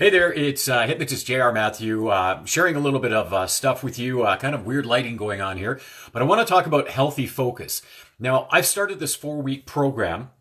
Hey there, it's Hypnotist JR Matthew, sharing a little bit of stuff with you, kind of weird lighting going on here. But I want to talk about healthy focus. Now, I've started this 4-week program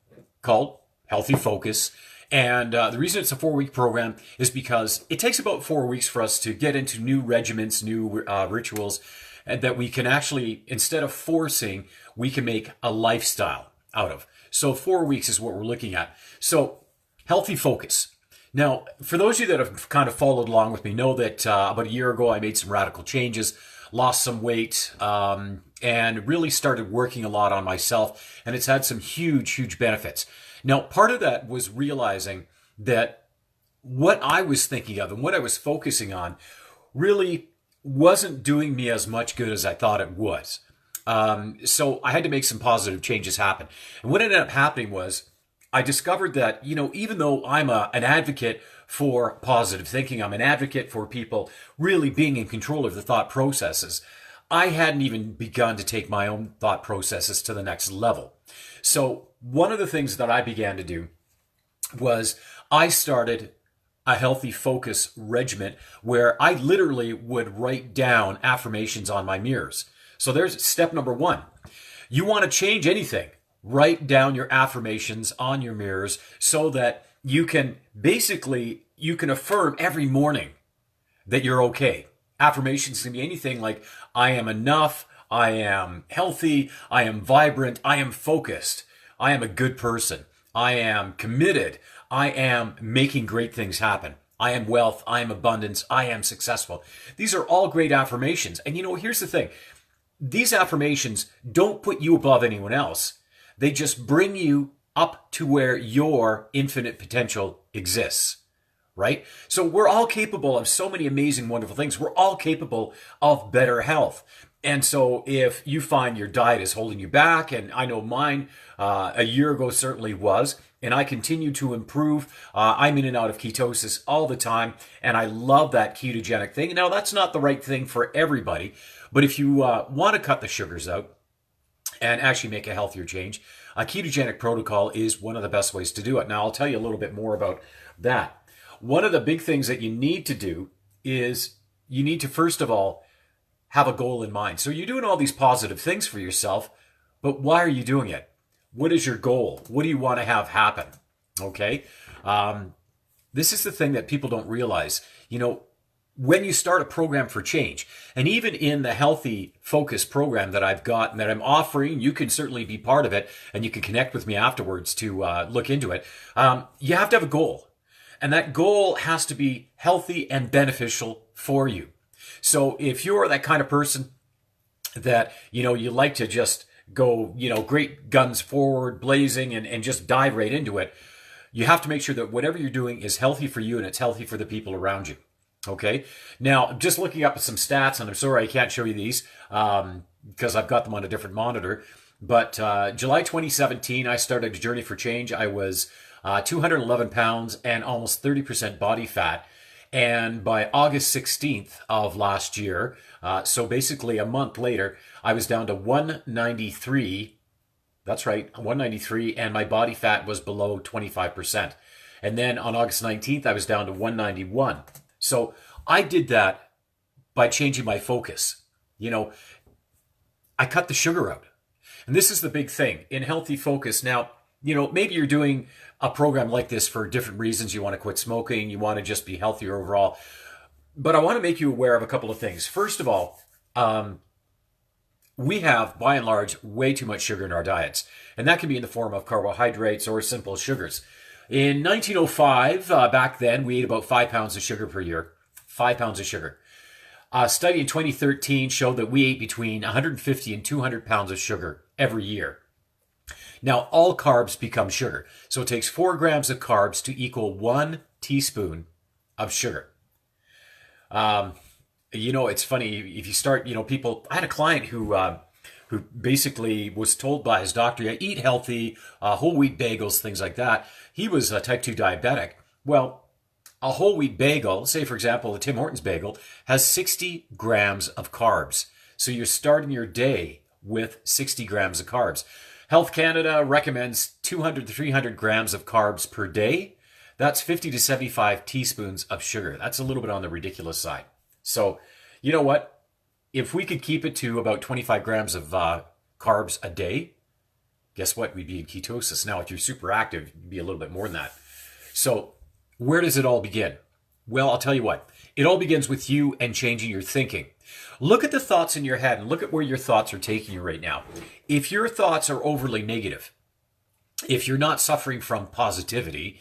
called Healthy Focus. And the reason it's a 4-week program is because it takes about 4 weeks for us to get into new regimens, new rituals, and that we can actually, instead of forcing, we can make a lifestyle out of. So 4 weeks is what we're looking at. So healthy focus. Now, for those of you that have kind of followed along with me, know that about a year ago I made some radical changes, lost some weight, and really started working a lot on myself, and it's had some huge, huge benefits. Now, part of that was realizing that what I was thinking of and what I was focusing on really wasn't doing me as much good as I thought it was. So I had to make some positive changes happen. And what ended up happening was I discovered that, even though I'm an advocate for positive thinking, I'm an advocate for people really being in control of the thought processes, I hadn't even begun to take my own thought processes to the next level. So one of the things that I began to do was I started a healthy focus regimen where I literally would write down affirmations on my mirrors. So there's step number one. You want to change anything, write down your affirmations on your mirrors so that you can affirm every morning that you're okay. Affirmations can be anything like, I am enough, I am healthy, I am vibrant, I am focused, I am a good person, I am committed, I am making great things happen, I am wealth, I am abundance, I am successful. These are all great affirmations. And here's the thing. These affirmations don't put you above anyone else. They just bring you up to where your infinite potential exists, right? So we're all capable of so many amazing, wonderful things. We're all capable of better health. And so if you find your diet is holding you back, and I know mine a year ago certainly was, and I continue to improve. I'm in and out of ketosis all the time, and I love that ketogenic thing. Now, that's not the right thing for everybody, but if you want to cut the sugars out, and actually make a healthier change, a ketogenic protocol is one of the best ways to do it. Now, I'll tell you a little bit more about that. One of the big things that you need to do is you need to, first of all, have a goal in mind. So you're doing all these positive things for yourself, but why are you doing it? What is your goal? What do you want to have happen? Okay? This is the thing that people don't realize. When you start a program for change, and even in the Healthy Focus program that I've got and that I'm offering, you can certainly be part of it, and you can connect with me afterwards to look into it. You have to have a goal, and that goal has to be healthy and beneficial for you. So if you're that kind of person that, you like to just go, great guns forward, blazing, and just dive right into it, you have to make sure that whatever you're doing is healthy for you and it's healthy for the people around you. Okay. Now, I'm just looking up some stats, and I'm sorry I can't show you these because I've got them on a different monitor. But July 2017, I started a journey for change. I was 211 pounds and almost 30% body fat. And by August 16th of last year, so basically a month later, I was down to 193. That's right, 193, and my body fat was below 25%. And then on August 19th, I was down to 191. So I did that by changing my focus. I cut the sugar out. And this is the big thing in Healthy Focus. Now, maybe you're doing a program like this for different reasons. You want to quit smoking. You want to just be healthier overall. But I want to make you aware of a couple of things. First of all, we have, by and large, way too much sugar in our diets. And that can be in the form of carbohydrates or simple sugars. In 1905, back then, we ate about 5 pounds of sugar per year. 5 pounds of sugar. A study in 2013 showed that we ate between 150 and 200 pounds of sugar every year. Now, all carbs become sugar. So it takes 4 grams of carbs to equal 1 teaspoon of sugar. It's funny, if you start, people, I had a client who basically was told by his doctor, yeah, eat healthy, whole wheat bagels, things like that. He was a type 2 diabetic. Well, a whole wheat bagel, say for example, the Tim Hortons bagel, has 60 grams of carbs. So you're starting your day with 60 grams of carbs. Health Canada recommends 200 to 300 grams of carbs per day. That's 50 to 75 teaspoons of sugar. That's a little bit on the ridiculous side. So, you know what? If we could keep it to about 25 grams of carbs a day, guess what? We'd be in ketosis. Now, if you're super active, you'd be a little bit more than that. So, where does it all begin? Well, I'll tell you what. It all begins with you and changing your thinking. Look at the thoughts in your head and look at where your thoughts are taking you right now. If your thoughts are overly negative, if you're not suffering from positivity,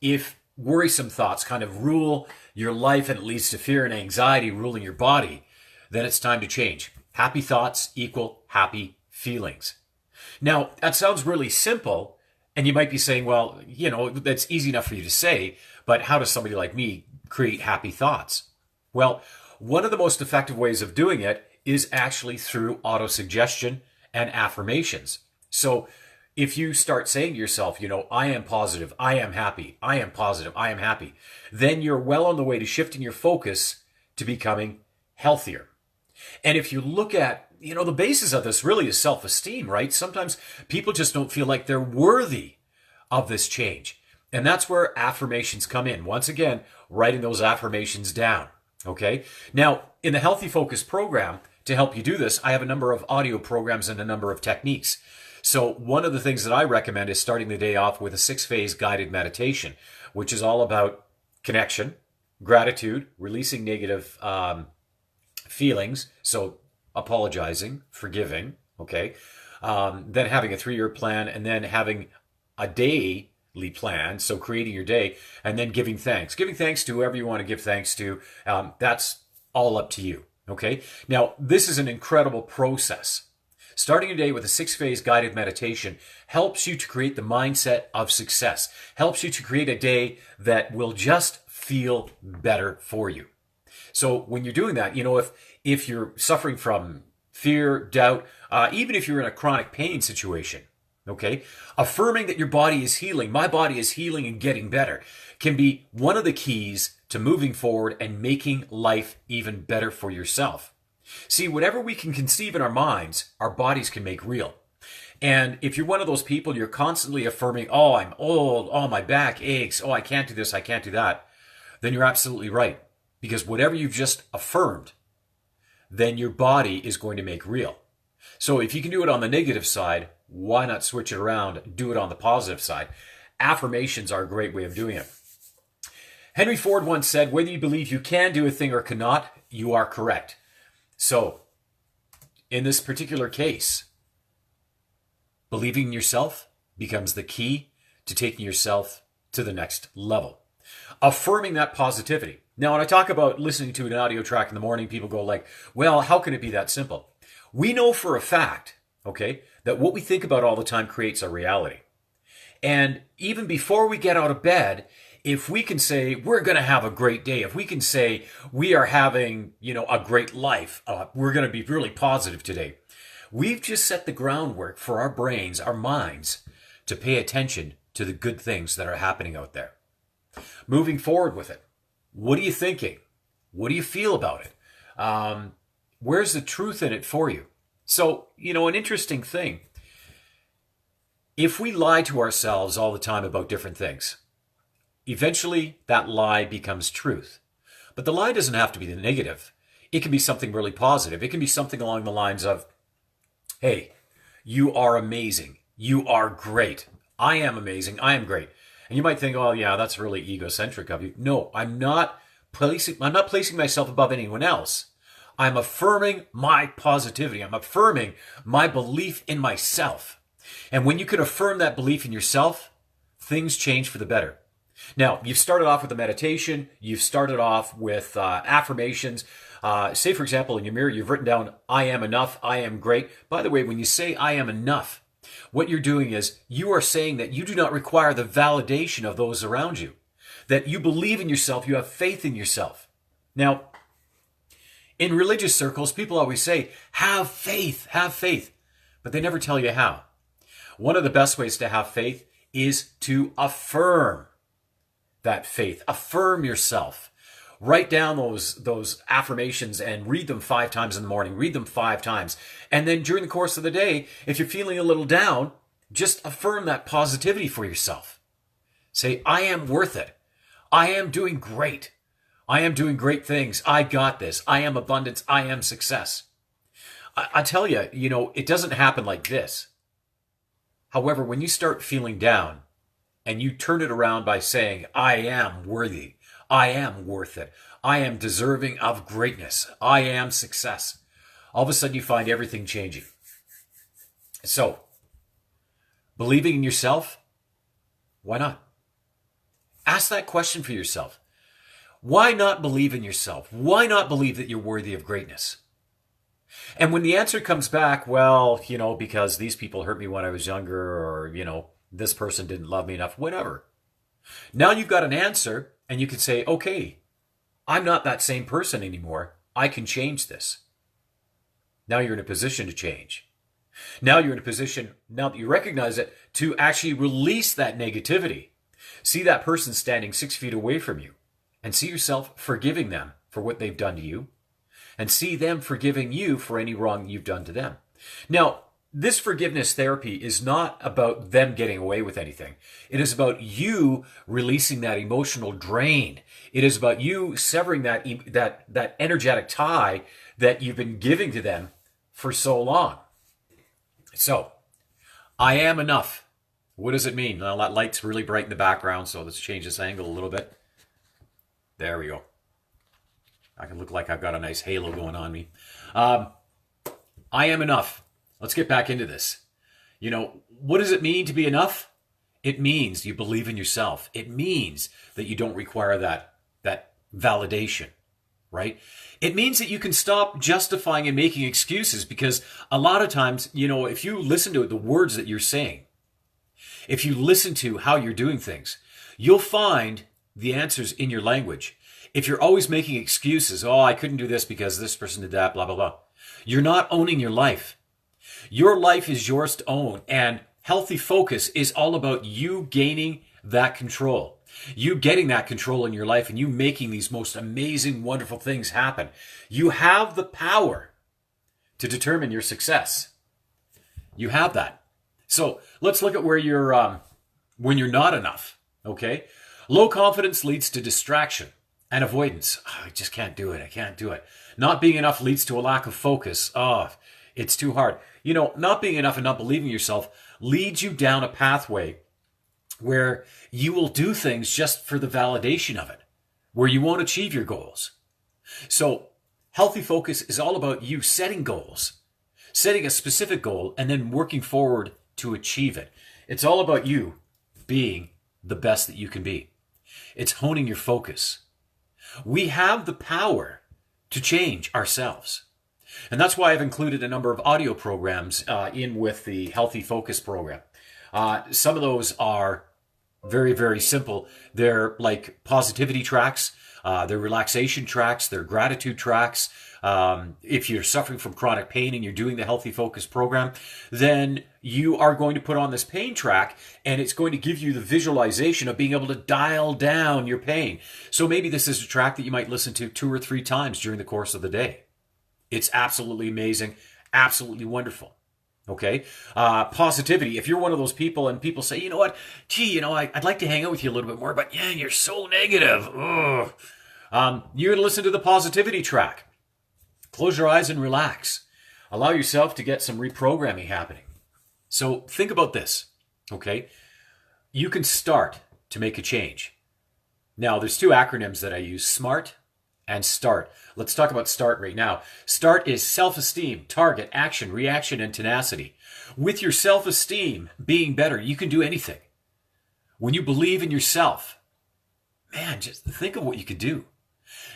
if worrisome thoughts kind of rule your life and it leads to fear and anxiety ruling your body, then it's time to change. Happy thoughts equal happy feelings. Now, that sounds really simple, and you might be saying, well, that's easy enough for you to say, but how does somebody like me create happy thoughts? Well, one of the most effective ways of doing it is actually through autosuggestion and affirmations. So if you start saying to yourself, I am positive, I am happy, I am positive, I am happy, then you're well on the way to shifting your focus to becoming healthier. And if you look at, the basis of this really is self-esteem, right? Sometimes people just don't feel like they're worthy of this change. And that's where affirmations come in. Once again, writing those affirmations down. Okay. Now, in the Healthy Focus program, to help you do this, I have a number of audio programs and a number of techniques. So one of the things that I recommend is starting the day off with a 6-phase guided meditation, which is all about connection, gratitude, releasing negative feelings. So apologizing, forgiving, okay? Then having a 3-year plan, and then having a daily plan, so creating your day, and then giving thanks. Giving thanks to whoever you want to give thanks to. That's all up to you, okay? Now, this is an incredible process. Starting a day with a 6-phase guided meditation helps you to create the mindset of success, helps you to create a day that will just feel better for you. So when you're doing that, if you're suffering from fear, doubt, even if you're in a chronic pain situation, okay, affirming that your body is healing, my body is healing and getting better, can be one of the keys to moving forward and making life even better for yourself. See, whatever we can conceive in our minds, our bodies can make real. And if you're one of those people, you're constantly affirming, oh, I'm old, oh, my back aches, oh, I can't do this, I can't do that, then you're absolutely right. Because whatever you've just affirmed, then your body is going to make real. So if you can do it on the negative side, why not switch it around, do it on the positive side? Affirmations are a great way of doing it. Henry Ford once said, whether you believe you can do a thing or cannot, you are correct. So, in this particular case, believing in yourself becomes the key to taking yourself to the next level. Affirming that positivity. Now, when I talk about listening to an audio track in the morning, people go like, well, how can it be that simple? We know for a fact, okay, that what we think about all the time creates our reality. And even before we get out of bed, if we can say we're going to have a great day, if we can say we are having, a great life, we're going to be really positive today, we've just set the groundwork for our brains, our minds, to pay attention to the good things that are happening out there. Moving forward with it, what are you thinking? What do you feel about it? Where's the truth in it for you? So, an interesting thing, if we lie to ourselves all the time about different things, eventually that lie becomes truth. But the lie doesn't have to be the negative. It can be something really positive. It can be something along the lines of, hey, you are amazing. You are great. I am amazing. I am great. And you might think, oh yeah, that's really egocentric of you. No, I'm not placing myself above anyone else. I'm affirming my positivity. I'm affirming my belief in myself. And when you can affirm that belief in yourself, things change for the better. Now, you've started off with a meditation. You've started off with affirmations. Say, for example, in your mirror, you've written down, I am enough. I am great. By the way, when you say I am enough, what you're doing is you are saying that you do not require the validation of those around you, that you believe in yourself. You have faith in yourself. Now, in religious circles, people always say, have faith, but they never tell you how. One of the best ways to have faith is to affirm that faith. Affirm yourself. Write down those affirmations and read them 5 times in the morning. Read them 5 times. And then during the course of the day, if you're feeling a little down, just affirm that positivity for yourself. Say, I am worth it. I am doing great. I am doing great things. I got this. I am abundance. I am success. I tell you, it doesn't happen like this. However, when you start feeling down and you turn it around by saying, I am worthy. I am worth it. I am deserving of greatness. I am success. All of a sudden you find everything changing. So, believing in yourself, why not? Ask that question for yourself. Why not believe in yourself? Why not believe that you're worthy of greatness? And when the answer comes back, well, because these people hurt me when I was younger, or, this person didn't love me enough, whatever. Now you've got an answer, and you can say, okay, I'm not that same person anymore. I can change this. Now you're in a position to change. Now you're in a position, now that you recognize it, to actually release that negativity. See that person standing 6 feet away from you, and see yourself forgiving them for what they've done to you, and see them forgiving you for any wrong you've done to them. Now, this forgiveness therapy is not about them getting away with anything. It is about you releasing that emotional drain. It is about you severing that energetic tie that you've been giving to them for so long. So, I am enough. What does it mean? Well, that light's really bright in the background, so let's change this angle a little bit. There we go. I can look like I've got a nice halo going on me. I am enough. Let's get back into this. What does it mean to be enough? It means you believe in yourself. It means that you don't require that validation, right? It means that you can stop justifying and making excuses, because a lot of times, if you listen to the words that you're saying, if you listen to how you're doing things, you'll find the answers in your language. If you're always making excuses, I couldn't do this because this person did that, blah, blah, blah. You're not owning your life. Your life is yours to own, and healthy focus is all about you gaining that control. You getting that control in your life and you making these most amazing, wonderful things happen. You have the power to determine your success. You have that. So let's look at where you're, when you're not enough, okay? Low confidence leads to distraction and avoidance. I just can't do it. I can't do it. Not being enough leads to a lack of focus. It's too hard. Not being enough and not believing in yourself leads you down a pathway where you will do things just for the validation of it, where you won't achieve your goals. So healthy focus is all about you setting goals, setting a specific goal, and then working forward to achieve it. It's all about you being the best that you can be. It's honing your focus. We have the power to change ourselves. And that's why I've included a number of audio programs in with the Healthy Focus program. Some of those are very, very simple. They're like positivity tracks. They're relaxation tracks. They're gratitude tracks. If you're suffering from chronic pain and you're doing the Healthy Focus program, then you are going to put on this pain track, and it's going to give you the visualization of being able to dial down your pain. So maybe this is a track that you might listen to 2 or 3 times during the course of the day. It's absolutely amazing, absolutely wonderful. Okay? Positivity. If you're one of those people and people say, you know what, I'd like to hang out with you a little bit more, but you're so negative. Ugh. You're going to listen to the positivity track. Close your eyes and relax. Allow yourself to get some reprogramming happening. So think about this, okay? You can start to make a change. Now, there's 2 acronyms that I use, SMART and START. Let's talk about START right now. START is self-esteem, target, action, reaction, and tenacity. With your self-esteem being better, you can do anything. When you believe in yourself, man, just think of what you could do.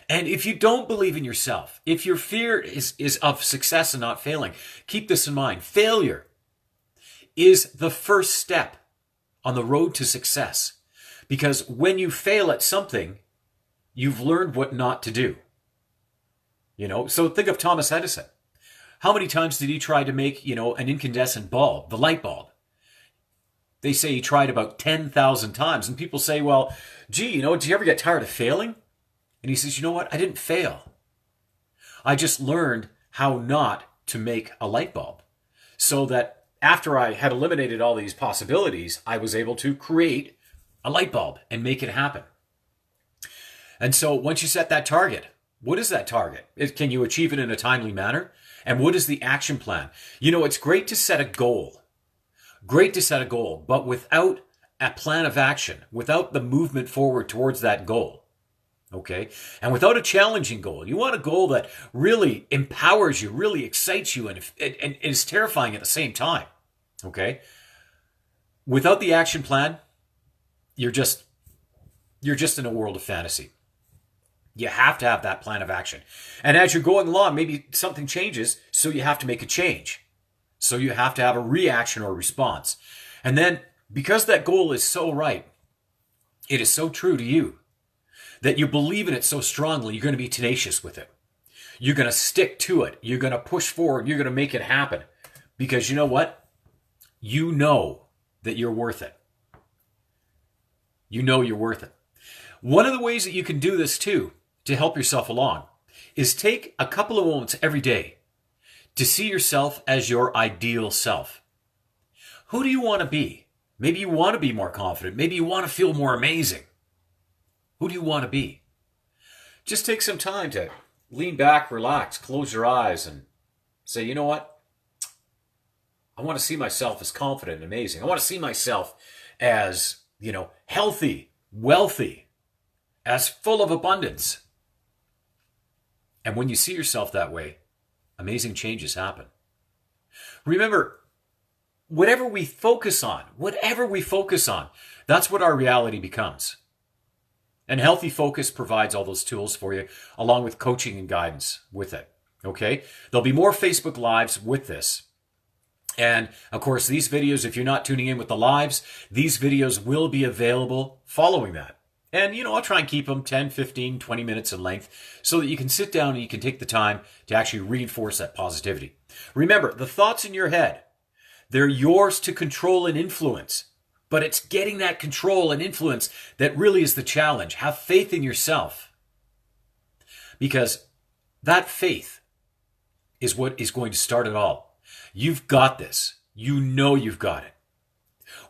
And if you don't believe in yourself, if your fear is of success and not failing, keep this in mind. Failure is the first step on the road to success. Because when you fail at something, you've learned what not to do. So think of Thomas Edison. How many times did he try to make, an incandescent bulb, the light bulb? They say he tried about 10,000 times. And people say, well, gee, did you ever get tired of failing? And he says, you know what? I didn't fail. I just learned how not to make a light bulb. So that after I had eliminated all these possibilities, I was able to create a light bulb and make it happen. And so once you set that target, what is that target? Can you achieve it in a timely manner? And what is the action plan? You know, it's great to set a goal. Great to set a goal, but without a plan of action, without the movement forward towards that goal, okay? And without a challenging goal. You want a goal that really empowers you, really excites you, and is terrifying at the same time, okay? Without the action plan, you're just in a world of fantasy. You have to have that plan of action. And as you're going along, maybe something changes, so you have to make a change. So you have to have a reaction or response. And then, because that goal is so right, it is so true to you, that you believe in it so strongly, you're going to be tenacious with it. You're going to stick to it. You're going to push forward. You're going to make it happen. Because you know what? You know that you're worth it. You know you're worth it. One of the ways that you can do this too, to help yourself along, is take a couple of moments every day to see yourself as your ideal self. Who do you want to be? Maybe you want to be more confident. Maybe you want to feel more amazing. Who do you want to be? Just take some time to lean back, relax, close your eyes, and say, you know what? I want to see myself as confident and amazing. I want to see myself as, healthy, wealthy, as full of abundance. And when you see yourself that way, amazing changes happen. Remember, whatever we focus on, that's what our reality becomes. And Healthy Focus provides all those tools for you, along with coaching and guidance with it. Okay? There'll be more Facebook Lives with this. And of course, these videos, if you're not tuning in with the lives, these videos will be available following that. And, I'll try and keep them 10, 15, 20 minutes in length so that you can sit down and you can take the time to actually reinforce that positivity. Remember, the thoughts in your head, they're yours to control and influence. But it's getting that control and influence that really is the challenge. Have faith in yourself. Because that faith is what is going to start it all. You've got this. You know you've got it.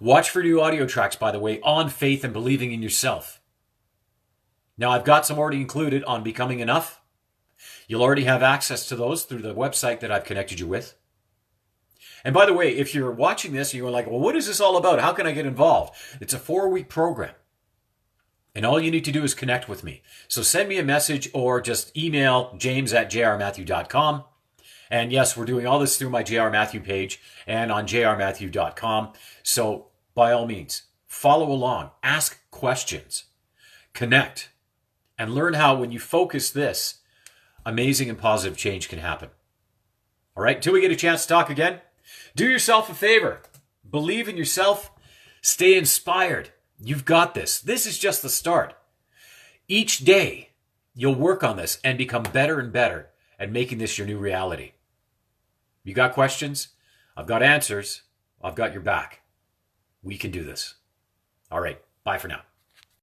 Watch for new audio tracks, by the way, on faith and believing in yourself. Now, I've got some already included on Becoming Enough. You'll already have access to those through the website that I've connected you with. And by the way, if you're watching this and you're like, well, what is this all about? How can I get involved? It's a 4-week program. And all you need to do is connect with me. So send me a message or just email james@jrmatthew.com. And yes, we're doing all this through my JR Matthew page and on jrmatthew.com. So by all means, follow along, ask questions, connect, and learn how when you focus this, amazing and positive change can happen. All right, until we get a chance to talk again, do yourself a favor. Believe in yourself. Stay inspired. You've got this. This is just the start. Each day, you'll work on this and become better and better at making this your new reality. You got questions? I've got answers. I've got your back. We can do this. All right, bye for now.